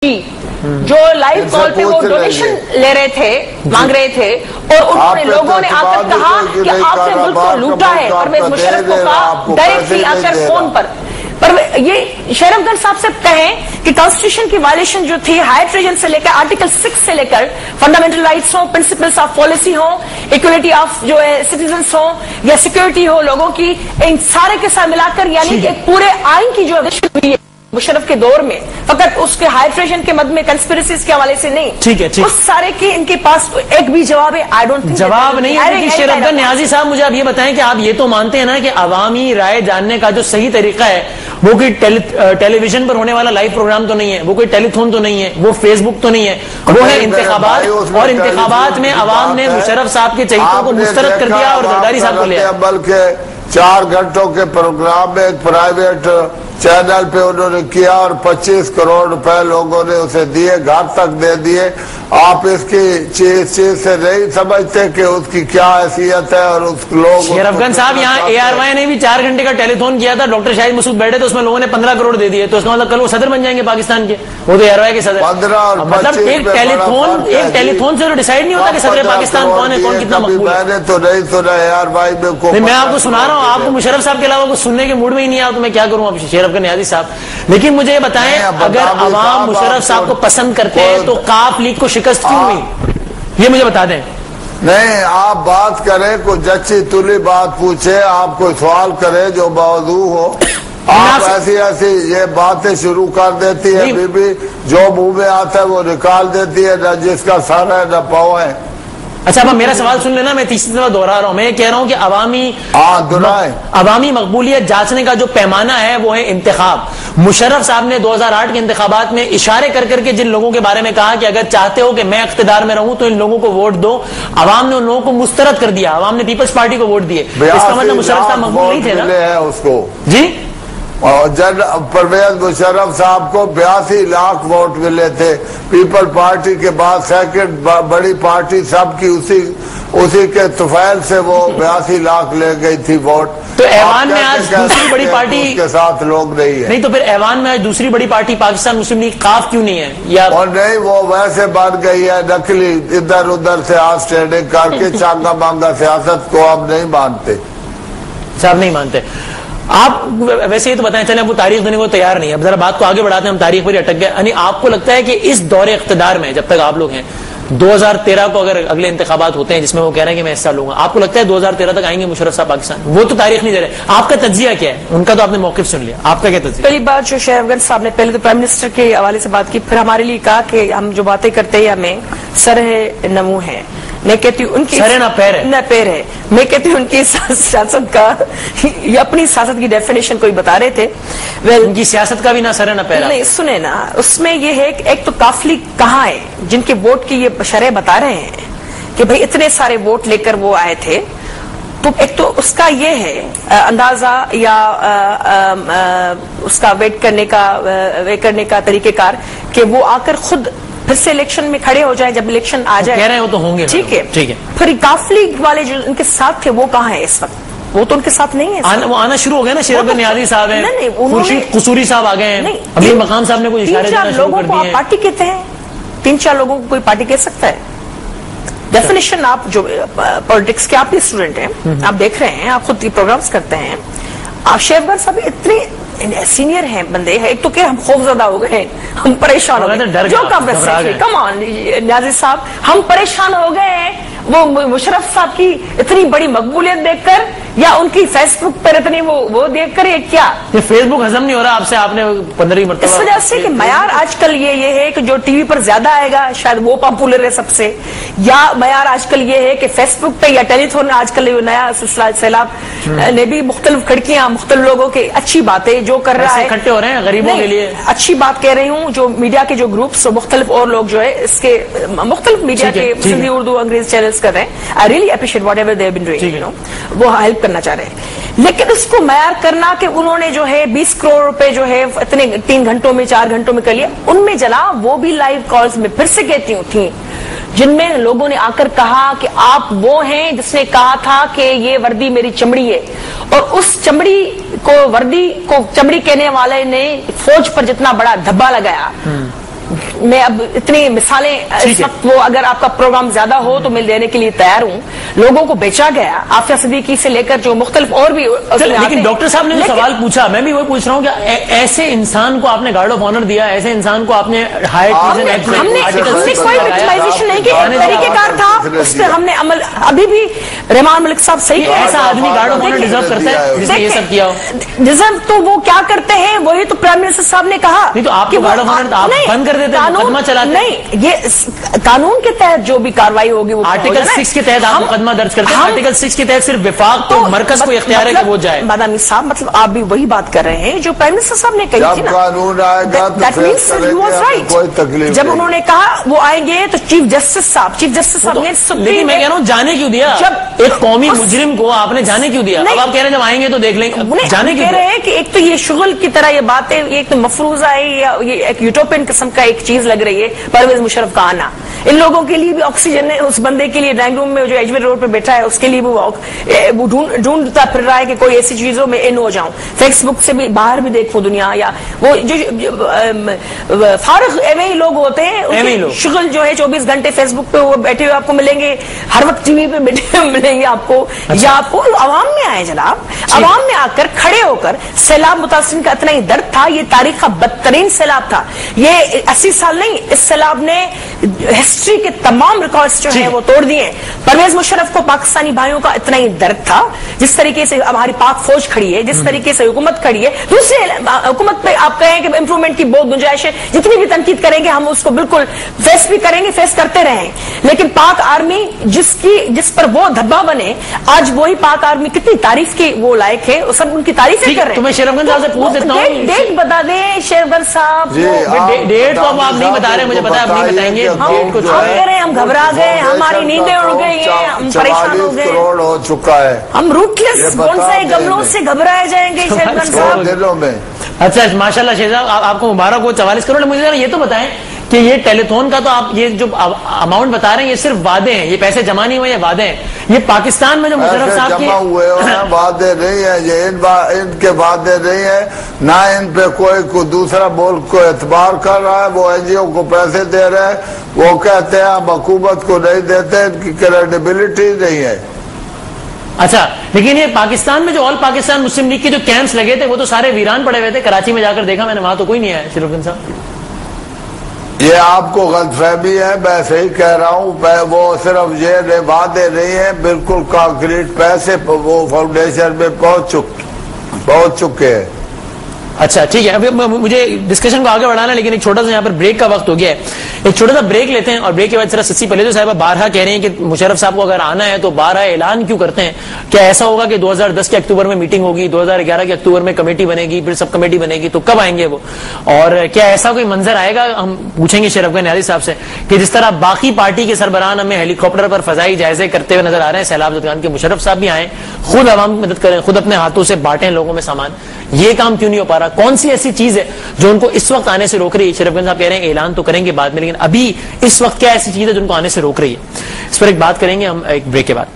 جو لائیو کال پہ وہ ڈونیشن لے رہے تھے، مانگ رہے تھے، اور انہوں نے لوگوں نے آ کر کہا کہ آپ نے ملک کو لوٹا ہے، پرویز مشرف کو کہا ڈائریکٹلی آ کر فون پر یہ شہرف گن صاحب سے کہیں کہ کانسٹیٹیوشن کی وائلیشن جو تھی ہائر ٹریجن سے لے کر آرٹیکل 6 سے لے کر فنڈامنٹل رائٹس ہوں، پرنسپلز آف پالیسی ہوں، ایکولیٹی آف جو ہے سٹیزنس ہوں یا سیکورٹی ہو لوگوں کی، ان سارے کے ساتھ ملا کر یعنی کہ پورے آئین کی جو وائلیشن ہوئی ہے مشرف کے دور میں، فقط اس کے ہائی ٹریجن کے مد میں کنسپیرسیز کے حوالے سے نہیں، ٹھیک ہے اس سارے کی ان کے پاس ایک بھی جواب ہے آئی ڈونٹ تھنک جواب نہیں ہے کہ شیرف گن نیازی صاحب مجھے آپ یہ بتائیں کہ آپ یہ تو مانتے ہیں نا کہ عوامی رائے جاننے کا جو صحیح طریقہ ہے وہ کوئی ٹیلی ویژن پر ہونے والا لائیو پروگرام تو نہیں ہے، وہ کوئی ٹیلی تھون تو نہیں ہے، وہ فیس بک تو نہیں ہے، وہ ہے انتخابات، اور انتخابات میں عوام نے مشرف صاحب کے چہیتوں کو مسترد کر دیا اور زرداری صاحب کو لیا، بلکہ 4 گھنٹوں کے پروگرام میں ایک پرائیویٹ چینل پہ انہوں نے کیا اور 25 کروڑ روپے لوگوں نے اسے دیے، گھر تک دے دیے۔ آپ اس کی چیز سے نہیں سمجھتے کہ اس کی کیا حیثیت ہے اور اس لوگ شیرف گن صاحب یہاں اے آر وائی نے بھی 4 گھنٹے کا ٹیلی تھون کیا تھا، ڈاکٹر شاہد مسعود بیٹھے تو اس میں لوگوں نے 15 کروڑ دے دیے، تو اس کا مطلب کل وہ صدر بن جائیں گے پاکستان کے، وہ تو اے آر وائی کے صدر، 15 اور مطلب ایک ٹیلی تھون سے تو ڈیسائیڈ نہیں ہوتا کہ صدر پاکستان کون ہے، کون کتنا مقبول ہے۔ میں نے تو نہیں سنا اے آر وائی میں میں آپ کو سنا رہا ہوں، آپ کو مشرف صاحب کے علاوہ کچھ سننے کے موڈ میں ہی نہیں آیا تو میں کیا کروں اب شیرف گن نیازی صاحب، لیکن مجھے یہ بتائیں اگر عوام مشرف صاحب کو پسند کرتے ہیں تو کاف لیگ کو شکست کیوں ہوئی، یہ مجھے بتا دیں۔ نہیں، آپ بات کریں، کوئی جچی تلی بات پوچھے، آپ کوئی سوال کریں جو موضوع ہو، آپ ایسی یہ باتیں شروع کر دیتی ہے، بی بی جو منہ میں آتا ہے وہ نکال دیتی ہے، نہ جس کا سر ہے نہ پاؤں ہے۔ اچھا اب میرا سوال سن لینا، میں تیسری دفعہ دوہرا رہا ہوں، میں یہ کہہ رہا ہوں کہ عوامی مقبولیت جانچنے کا جو پیمانہ ہے وہ ہے انتخاب۔ مشرف صاحب نے 2008 کے انتخابات میں اشارے کر کر کے جن لوگوں کے بارے میں کہا کہ اگر چاہتے ہو کہ میں اقتدار میں رہوں تو ان لوگوں کو ووٹ دو، عوام نے ان لوگوں کو مسترد کر دیا، عوام نے پیپلز پارٹی کو ووٹ دیے، اس کا مطلب مشرف صاحب مقبول نہیں تھے نا اس کو جی۔ پرویز مشرف صاحب کو 82 لاکھ ووٹ ملے تھے، پیپل پارٹی کے بعد سیکنڈ بڑی پارٹی سب کی اسی کے طفیل سے وہ 82 لاکھ لے گئی تھی ووٹ۔ تو ایوان میں آج دوسری بڑی پارٹی کے ساتھ لوگ نہیں ہے، نہیں تو پھر ایوان میں آج دوسری بڑی پارٹی پاکستان مسلم لیگ کاف کیوں نہیں ہے؟ اور نہیں، وہ ویسے بن گئی ہے نقلی، ادھر ادھر سے آج ٹریڈنگ کر کے چانگا مانگا سیاست کو ہم نہیں مانتے۔ صاحب نہیں مانتے آپ، ویسے یہ تو بتائیں، چلیں اب وہ تاریخ دینے کو تیار نہیں ہے، اب ذرا بات کو آگے بڑھاتے ہیں، ہم تاریخ پر ہی اٹک گئے، یعنی آپ کو لگتا ہے کہ اس دور اقتدار میں جب تک آپ لوگ ہیں 2013 کو اگر اگلے انتخابات ہوتے ہیں جس میں وہ کہہ رہے ہیں کہ میں حصہ لوں گا، آپ کو لگتا ہے 2013 تک آئیں گے مشرف صاحب پاکستان؟ وہ تو تاریخ نہیں دے رہے، آپ کا تجزیہ کیا ہے؟ ان کا تو آپ نے موقف سن لیا، آپ کا کیا تجزیہ؟ پہلی بات جو شیرف گن صاحب نے پہلے تو پرائم منسٹر کے حوالے سے بات کی، پھر ہمارے لیے کہا کہ ہم جو باتیں کرتے ہیں ہمیں سر ہے نمو ہے، میں کہتی ہوں ان کی سر ہے نہ پیر ہے، نہ پیر ہے، میں کہتی ہوں ان کی سیاست کا یہ اپنی سیاست کی ڈیفینیشن کوئی بتا رہے تھے، ان کی سیاست کا بھی نہ سر ہے نہ پیر ہے۔ نہیں سنیں نا، اس میں یہ ہے کہ ایک تو کافلی کہاں ہے جن کے ووٹ کی یہ شرح بتا رہے ہیں کہ بھئی اتنے سارے ووٹ لے کر وہ آئے تھے، تو ایک تو اس کا یہ ہے اندازہ یا اس کا ویٹ کرنے کا طریقہ کار کہ وہ آ کر خود پھر سے الیکشن میں کھڑے ہو جائیں جب الیکشن آ جائے، کہہ رہے ہو تو ہوں گے، ٹھیک ہے ٹھیک ہے۔ پھر کافلی والے جو ان کے ساتھ تھے وہ کہاں ہیں اس وقت؟ وہ تو ان کے ساتھ نہیں ہے، وہ آنا شروع ہو گئے نا، شیرف گن نیازی صاحب ہیں، خورشید قصوری صاحب آ گئے ہیں، ابھی مقام صاحب نے کچھ اشارے دینا شروع کر دیے ہیں۔ 3-4 لوگوں کو آپ پارٹی کہتے ہیں، 3-4 لوگوں کو کوئی پارٹی کہہ سکتا ہے؟ ڈیفینیشن آپ جو پولیٹکس کے آپ بھی اسٹوڈنٹ ہیں، آپ دیکھ رہے ہیں، آپ خود پروگرامز کرتے ہیں، آپ شیرف گن صاحب اتنے سینئر ہیں بندے، ایک تو کہ ہم خوف زدہ ہو گئے، ہم پریشان ہو گئے، جو کم آن نیازی صاحب، ہم پریشان ہو گئے ہیں وہ مشرف صاحب کی اتنی بڑی مقبولیت دیکھ کر یا ان کی فیس بک پر اتنی وہ دیکھ کر، یہ کیا یہ فیس بک ہضم نہیں ہو رہا آپ سے، آپ نے 15 مرتبہ اس وجہ سے کہ معیار آج کل یہ ہے کہ جو ٹی وی پر زیادہ آئے گا شاید وہ پاپولر ہے سب سے، یا معیار آج کل یہ ہے کہ فیس بک پہ یا ٹیلی تھون آج کل نیا سلسلہ سیلاب نے بھی مختلف کھڑکیاں مختلف لوگوں کے اچھی باتیں جو کر رہا ہے، اکٹھے ہو رہے ہیں غریبوں کے لیے، اچھی بات کہہ رہی ہوں، جو میڈیا کے جو گروپس مختلف اور لوگ جو ہے اس کے مختلف میڈیا کے سندھی اردو انگریزی چینلز کر رہے ہیں، I really appreciate whatever they have been doing, you know, وہ ہیلپ کرنا چاہ رہے ہیں، لیکن اس کو معیار کرنا کہ انہوں نے جو ہے 20 کروڑ روپے جو ہے اتنے 3 گھنٹوں میں 4 گھنٹوں میں کر لیا، ان میں جلا وہ بھی لائیو کالز میں پھر سے کہتی ہوں تھی جن میں لوگوں نے آ کر کہا کہ آپ وہ ہیں جس نے کہا تھا کہ یہ وردی میری چمڑی ہے، اور اس چمڑی کو وردی کو چمڑی کہنے والے نے فوج پر جتنا بڑا دھبا لگایا، میں اب اتنی مثالیں اس وقت وہ اگر آپ کا پروگرام زیادہ ہو تو میں دینے کے لیے تیار ہوں. لوگوں کو بیچا گیا عافیہ صدیقی سے لے کر جو مختلف اور بھی. لیکن ڈاکٹر صاحب نے جو سوال پوچھا میں بھی وہی پوچھ رہا ہوں کہ ایسے انسان کو آپ نے گارڈ آف آنر دیا, ایسے انسان کو آپ نے ہائی ٹریزن ایکٹ میں, ہم نے کوئی وکٹمائزیشن نہیں کی, طریقہ کار تھا اس پہ ہم نے عمل. ابھی بھی رحمان ملک صاحب صحیح, ایسا آدمی گارڈ آف آنر ڈیزرو کرتا ہے جس نے یہ سب کیا ہو؟ ڈیزرو تو وہ کیا کرتے ہیں وہی تو پرائم منسٹر صاحب نے کہا. نہیں تو آپ کو گارڈ آف آنر آپ بند کر دیتے, مقدمہ چلاتے. نہیں, یہ قانون کے تحت جو بھی کاروائی ہوگی وہ آرٹیکل 6 کے تحت آپ مقدمہ درج کرتے ہیں. آرٹیکل 6 کے تحت صرف وفاق کو مرکز کو اختیار ہے کہ وہ جائے. بادامی صاحب مطلب آپ بھی وہی بات کر رہے ہیں جو پرائم منسٹر صاحب نے کہی تھی نا, قانون آئے گا کوئی تکلیف. جب انہوں نے کہا وہ آئیں گے تو چیف جسٹس صاحب نے, لیکن میں کہہ رہا ہوں جانے کیوں دیا؟ جب ایک قومی مجرم کو آپ نے جانے کیوں دیا؟ اب آپ کہہ رہے ہیں جب آئیں گے تو دیکھ لیں گے, جانے کیوں کہہ رہے ہیں کہ ایک تو یہ شغل کی طرح یہ باتیں, یہ ایک تو مفروضہ ہے یا یہ ایک یوٹوپین قسم کا ایک چیز لگ رہی ہے پرویز مشرف کا آنا. ان لوگوں کے لیے بھی آکسیجن ہے, اس بندے کے لیے ڈرائنگ روم میں جو ایجویر روڈ پہ بیٹھا ہے اس کے لیے وہ ڈھونڈتا پھر رہا ہے کہ کوئی ایسی چیزوں میں ان ہو جاؤں. فیس بک سے بھی باہر بھی دیکھو دنیا, یا وہ جو فارغ ایویں لوگ ہوتے ہیں شغل جو ہے 24 گھنٹے فیس بک پہ وہ بیٹھے ہوئے آپ کو ملیں گے, ہر وقت ٹی وی پہ بیٹھے ہوئے ملیں گے آپ کو. یا آپ کو عوام میں آئے جناب, عوام میں آ کر کھڑے ہو کر سیلاب متاثرین کا اتنا ہی درد تھا, یہ تاریخ کا بدترین سیلاب تھا. یہ 80 سال نہیں, اس سیلاب نے ہسٹری کے تمام ریکارڈز جو ہیں وہ توڑ دیے ہیں. پرویز مشرف کو پاکستانی بھائیوں کا اتنا ہی درد تھا, جس طریقے سے ہماری پاک فوج کھڑی ہے, جس طریقے سے حکومت کھڑی ہے. دوسرے حکومت پہ آپ کہیں کہ امپروومنٹ کی بہت گنجائش ہے, جتنی بھی تنقید کریں گے ہم اس کو بالکل فیس بھی کریں گے, فیس کرتے رہیں. لیکن پاک آرمی جس پر وہ دھبا بنے, آج وہی پاک آرمی کتنی تعریف کی وہ لائق ہے, سب ان کی تعریفیں کر رہے ہیں. میں شیرفگنج صاحب سے پوچھ دیتا ہوں, ڈیٹ بتا دیں شیرفگنج صاحب. ڈیٹ تو آپ نہیں بتا رہے, مجھے پتا آپ نہیں بتائیں گے. ہم گھبرا گئے, ہماری نیندیں اڑ گئی ہیں, ہم پریشان ہو گئے, کروڑ ہو چکا ہے. ہم روٹلیس کون سے گملوں سے گھبرائے جائیں گے شیرفگنج صاحب دنوں میں. اچھا ماشاء اللہ شیخ صاحب آپ کو مبارک ہو 44 کروڑ. مجھے یہ تو بتائیں کہ یہ ٹیلی تھون کا تو آپ یہ جو اماؤنٹ بتا رہے ہیں یہ صرف وعدے ہیں, یہ پیسے جمع نہیں ہوئے, یہ وعدے ہیں. یہ پاکستان میں جو مشرف صاحب جمع ہوئے وعدے نہیں ہیں, یہ ان کے وعدے نہیں ہیں, نہ ان پہ کوئی دوسرا ملک کو اعتبار کر رہا ہے. وہ این جی او کو پیسے دے رہے ہیں, وہ کہتے ہیں ہم حکومت کو نہیں دیتے, ان کی کریڈیبلٹی نہیں ہے. اچھا لیکن یہ پاکستان میں جو آل پاکستان مسلم لیگ کے جو کیمپس لگے تھے وہ تو سارے ویران پڑے ہوئے تھے. کراچی میں جا کر دیکھا میں نے, وہاں تو کوئی نہیں آیا. شیرفگنج صاحب یہ آپ کو غلط فہمی ہے, میں صحیح کہہ رہا ہوں. وہ صرف یہ وعدے نہیں ہیں, بالکل کانکریٹ پیسے وہ فاؤنڈیشن میں پہنچ چکے ہیں. اچھا ٹھیک ہے, ابھی مجھے ڈسکشن کو آگے بڑھانا ہے لیکن ایک چھوٹا سا یہاں پر بریک کا وقت ہو گیا ہے. ایک چھوٹا سا بریک لیتے ہیں اور بریک کے بعد ذرا سسی پہلے جو صاحبہ بارہا کہہ رہے ہیں کہ مشرف صاحب کو اگر آنا ہے تو بارہا اعلان کیوں کرتے ہیں؟ کیا ایسا ہوگا کہ 2010 کے اکتوبر میں میٹنگ ہوگی, 2011 کے اکتوبر میں کمیٹی بنے گی, پھر سب کمیٹی بنے گی, تو کب آئیں گے وہ؟ اور کیا ایسا کوئی منظر آئے گا؟ ہم پوچھیں گے شیرفگنج نیازی صاحب سے کہ جس طرح باقی پارٹی کے سربراہان ہمیں ہیلی کاپٹر پر فضائی جائزے کرتے ہوئے نظر آ رہے ہیں, سیلاب زدگان کے مشرف صاحب بھی آئیں, خود عوام کی مدد کریں, خود اپنے ہاتھوں سے بانٹیں لوگوں میں سامان. یہ کام کیوں نہیں ہو پا رہا؟ کون سی ایسی چیز ہے جو ان کو اس وقت آنے سے روک رہی ہے؟ شیرفگنج صاحب کہہ رہے ہیں اعلان تو کریں گے بعد میں, لیکن ابھی اس وقت کیا ایسی چیز ہے جو ان کو آنے سے روک رہی ہے؟ اس پر ایک بات کریں گے ہم ایک بریک کے بعد.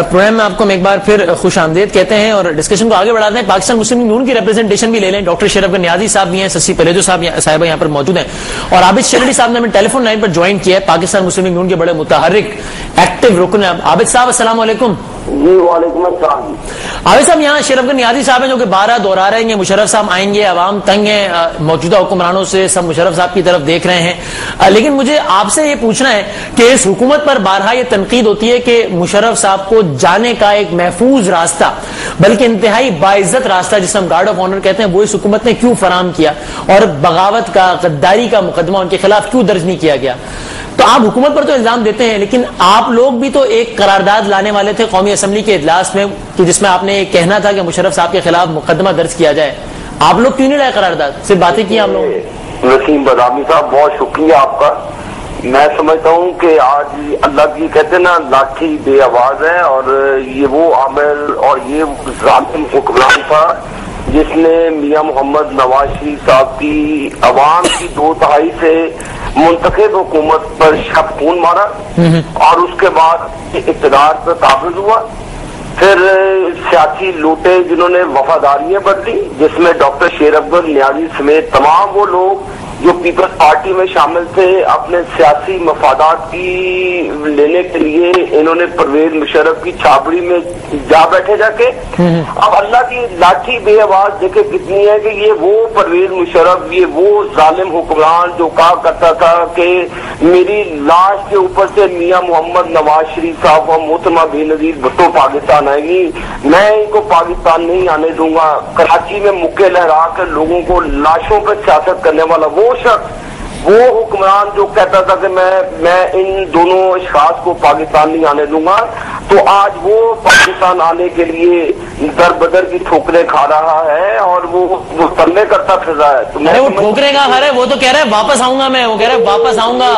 پروگرام میں آپ کو ایک بار پھر خوش آمدید کہتے ہیں اور ڈسکشن کو آگے بڑھاتے ہیں. پاکستان مسلم لیگ نون کی ریپرزنٹیشن بھی لے لیں. ڈاکٹر شیرفگنج نیازی صاحب بھی ہیں, سسی پلیجو صاحبہ یہاں پر موجود ہیں, اور عابد شرڑی صاحب نے ہمیں ٹیلی فون لائن پر جوائن کیا ہے. پاکستان مسلم لیگ نون کے بڑے متحرک ایکٹیو رکن ہیں. عابد صاحب السلام علیکم. جی وعلیکم السلام. عابد صاحب یہاں شیرفگنج نیازی صاحب ہیں جو کہ بارہ دہرا رہے ہیں مشرف صاحب آئیں گے, عوام تنگ ہیں موجودہ حکمرانوں سے, سب مشرف صاحب کی طرف دیکھ رہے ہیں. لیکن مجھے آپ سے یہ پوچھنا ہے کہ اس حکومت پر بارہا یہ تنقید ہوتی ہے کہ مشرف صاحب کو جانے کا ایک محفوظ راستہ بلکہ انتہائی باعزت راستہ جسے ہم گارڈ آف آنر کہتے ہیں وہ اس حکومت نے کیوں فراہم کیا, اور بغاوت کا, غداری کا مقدمہ ان کے خلاف کیوں درج نہیں کیا گیا؟ تو آپ حکومت پر تو الزام دیتے ہیں لیکن آپ لوگ بھی تو ایک قرارداد لانے والے تھے قومی اسمبلی کے اجلاس میں کہ جس میں آپ نے یہ کہنا تھا کہ مشرف صاحب کے خلاف مقدمہ درج کیا جائے. آپ لوگ کیوں نہیں لائے قرارداد, صرف باتیں کی آپ لوگ؟ وسیم بادامی صاحب بہت شکریہ آپ کا. میں سمجھتا ہوں کہ آج اللہ کی کہتے ہیں نا لاٹھی بے آواز ہے, اور یہ وہ عامل اور یہ ظالم حکمران تھا جس نے میاں محمد نواز شریف صاحب کی عوام کی 2/3 سے منتخب حکومت پر شب خون مارا اور اس کے بعد اقتدار پر قابض ہوا. پھر سیاسی لوٹے جنہوں نے وفاداریاں بدلی، جس میں ڈاکٹر شیر عبد نیازی سمیت تمام وہ لوگ جو پیپلز پارٹی میں شامل تھے، اپنے سیاسی مفادات کی لینے کے لیے انہوں نے پرویز مشرف کی چھاپڑی میں جا بیٹھے جا کے. اب اللہ کی لاٹھی بے آواز دیکھے کتنی ہے کہ یہ وہ پرویز مشرف، یہ وہ ظالم حکمران جو کہا کرتا تھا کہ میری لاش کے اوپر سے میاں محمد نواز شریف صاحب و محترمہ بے نظیر بھٹو پاکستان آئیں گی، میں ان کو پاکستان نہیں آنے دوں گا. کراچی میں مکے لہرا کر لوگوں کو لاشوں پر سیاست کرنے والا وہ شخص، وہ حکمران جو کہتا تھا کہ میں ان دونوں اشخاص کو پاکستان نہیں آنے دوں گا، تو آج وہ پاکستان آنے کے لیے در بدر کی ٹھوکریں کھا رہا ہے اور وہ تلے کرتا پھر رہا ہے. ارے وہ ٹھوکریں کہاں کھا رہا ہے؟ وہ تو کہہ رہا ہے واپس آؤں گا میں، وہ کہہ رہا ہے واپس آؤں گا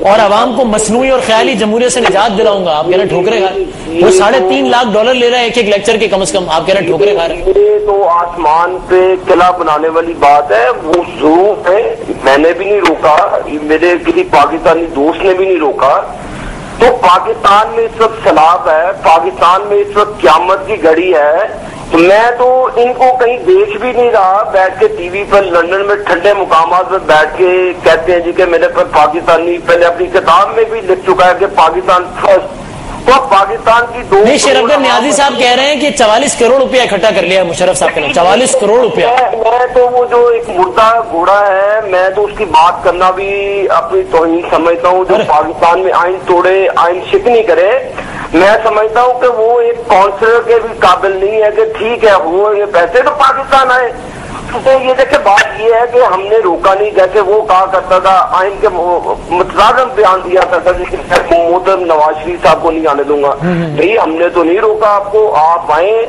اور عوام کو مصنوعی اور خیالی جمہوریت سے نجات دلاؤں گا. آپ کہہ رہے ہیں ٹھوکریں کھا رہے ہیں. وہ $3.5 لاکھ لے رہا ہے ایک لیکچر کے کم از کم. آپ کہہ رہے ہیں ٹھوکریں کھا رہے ہیں. یہ تو آسمان پہ قلعہ بنانے والی بات ہے. وہ ضرور ہے، میں نے بھی نہیں روکا، میرے کسی پاکستانی دوست نے بھی نہیں روکا. تو پاکستان میں اس وقت سیلاب ہے، پاکستان میں اس وقت قیامت کی گھڑی ہے. تو میں تو ان کو کہیں دیکھ بھی نہیں رہا، بیٹھ کے ٹی وی پر لندن میں ٹھنڈے مقامات پر بیٹھ کے کہتے ہیں جی کہ میرے پر پاکستانی، پہلے اپنی کتاب میں بھی لکھ چکا ہے کہ پاکستان فرسٹ. تو پاکستان کی نہیں، شیر عبد نیازی صاحب کہہ رہے ہیں کہ 44 کروڑ روپیہ اکٹھا کر لیا مشرف صاحب نے. 44 کروڑ روپیہ. میں تو وہ جو ایک مردہ گھوڑا ہے، میں تو اس کی بات کرنا بھی اپنی توہین سمجھتا ہوں. جو پاکستان میں آئین توڑے، آئین شکنی کرے، میں سمجھتا ہوں کہ وہ ایک کونسلر کے بھی قابل نہیں ہے کہ ٹھیک ہے وہ یہ پیسے تو پاکستان آئے. تو یہ دیکھیں بات یہ ہے کہ ہم نے روکا نہیں، جیسے وہ کہا کرتا تھا آئین کے مترادف بیان دیا کرتا تھا کہ محترم نواز شریف صاحب کو نہیں آنے دوں گا. بھائی ہم نے تو نہیں روکا آپ کو، آپ آئیں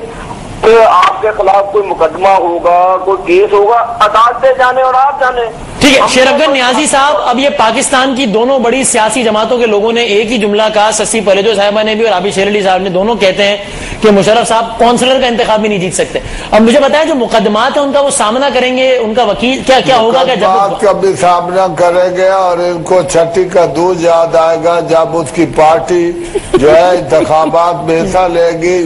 تو آپ کے خلاف کوئی مقدمہ ہوگا، کوئی کیس ہوگا، عدالتیں جانے اور آپ جانے. ٹھیک ہے شیر عبد نیازی صاحب، اب یہ پاکستان کی دونوں بڑی سیاسی جماعتوں کے لوگوں نے ایک ہی جملہ کہا، سسی پریجو صاحبہ نے بھی اور عابد شیر علی صاحب نے، دونوں کہتے ہیں کہ مشرف صاحب کونسلر کا انتخاب بھی نہیں جیت سکتے. اب مجھے بتائیں جو مقدمات ہیں ان کا وہ سامنا کریں گے، ان کا وکیل کیا ہوگا؟ مقدمات کا بھی سامنا کریں گے اور ان کو چھٹی کا دودھ یاد آئے گا جب اس کی پارٹی جو ہے انتخابات میں حصہ لے گی.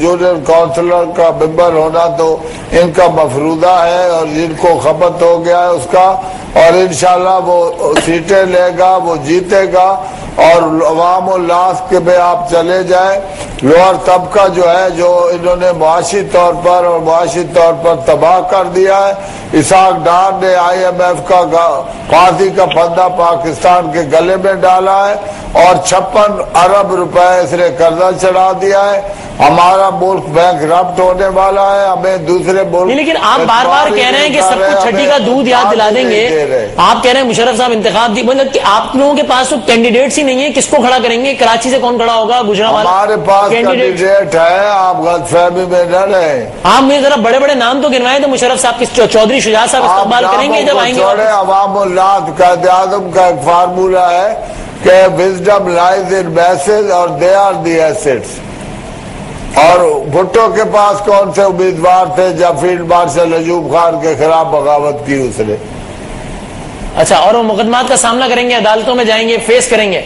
جونیئر کونسلر کا ممبر ہونا تو ان کا مفروضہ ہے اور جن کو خپت ہو گیا ہے اس کا، اور انشاءاللہ وہ سیٹیں لے گا، وہ جیتے گا. اور عوام الناس کے میں آپ چلے جائیں، لوور طبقہ جو ہے جو انہوں نے معاشی طور پر اور معاشی طور پر تباہ کر دیا ہے. اسحاق ڈار نے IMF کا پھانسی کا پھندا پاکستان کے گلے میں ڈالا ہے اور 56 ارب روپے اس نے قرضہ چڑھا دیا ہے. ہمارا ملک بینک رپٹ ہونے والا ہے، ہمیں دوسرے ملک. لیکن آپ بار بار کہہ رہے ہیں کہ سب کو چھٹی کا دودھ یاد دلا دیں گے. آپ کہہ رہے ہیں مشرف صاحب انتخاب دی، مطلب کہ آپ لوگوں کے پاس تو کینڈیڈیٹس ہی نہیں ہے. کس کو کھڑا کریں گے؟ کراچی سے کون کھڑا ہوگا؟ گجرات ہمارے پاس کینڈیڈیٹ ہے، آپ غلط فہمی میں نہ رہیں. آپ مجھے ذرا بڑے بڑے نام تو گنوائے تو مشرف صاحب کی. چودھری شجاع صاحب استقبال کریں گے جب آئیں گے. عوام الناس قائد اعظم کا ایک فارمولہ ہے کہ وزڈم لائز ان میسز اور دے آر دی ایسٹس. اور بھٹو کے پاس کون سے امیدوار تھے جب فیلڈ مارشل ایوب خان کے خلاف بغاوت کی اس نے؟ اچھا، اور وہ مقدمات کا سامنا کریں گے، عدالتوں میں جائیں گے، فیس کریں گے؟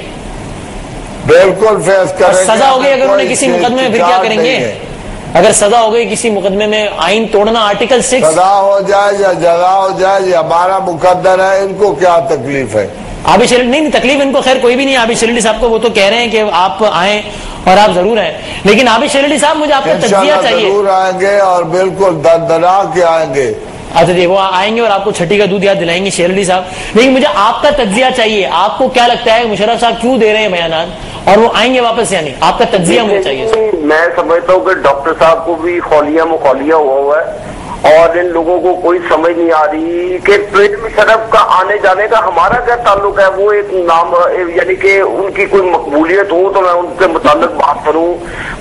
بالکل فیس کریں گے. سزا ہو گئی اگر انہیں کسی مقدمے میں، پھر کیا کریں گے؟ اگر سزا ہو گئی کسی مقدمے میں، آئین توڑنا، آرٹیکل 6 سزا ہو جائے یا جزا ہو جائے، یہ ہمارا مقدر ہے، ان کو کیا تکلیف ہے؟ عابد شیر نہیں تکلیف ان کو خیر کوئی بھی نہیں. عابد شیر علی صاحب کو وہ تو کہہ رہے ہیں کہ آپ آئیں اور آپ ضرور ہیں، لیکن عابد شیر علی صاحب مجھے آپ کا تجزیہ چاہیے. ضرور آئیں گے اور بالکل دندنا کے آئیں گے. اچھا جی، وہ آئیں گے اور آپ کو چھٹی کا دودھ یاد دلائیں گے شیر علی صاحب. لیکن مجھے آپ کا تجزیہ چاہیے. آپ کو کیا لگتا ہے مشرف صاحب کیوں دے رہے ہیں بیانات اور وہ آئیں گے واپس یا نہیں؟ آپ کا تجزیہ مجھے چاہیے. میں سمجھتا ہوں کہ ڈاکٹر صاحب کو بھی خالیہ مخالیہ ہوا ہے اور ان لوگوں کو کوئی سمجھ نہیں آ رہی کہ پرویز مشرف کا آنے جانے کا ہمارا کیا تعلق ہے. وہ ایک نام، یعنی کہ ان کی کوئی مقبولیت ہو تو میں ان کے متعلق بات کروں،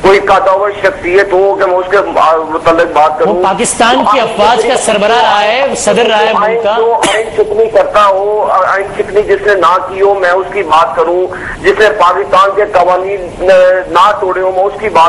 کوئی قداور شخصیت ہو کہ میں اس کے متعلق بات کروں. وہ پاکستان کی افواج کا سربراہ رہا ہے، صدر رہا ہے ملک کا. جو آئین شکنی کرتا ہو، آئین شکنی جس نے نہ کی ہو میں اس کی بات کروں، جس نے پاکستان کے قوانین نہ توڑے ہو میں اس کی بات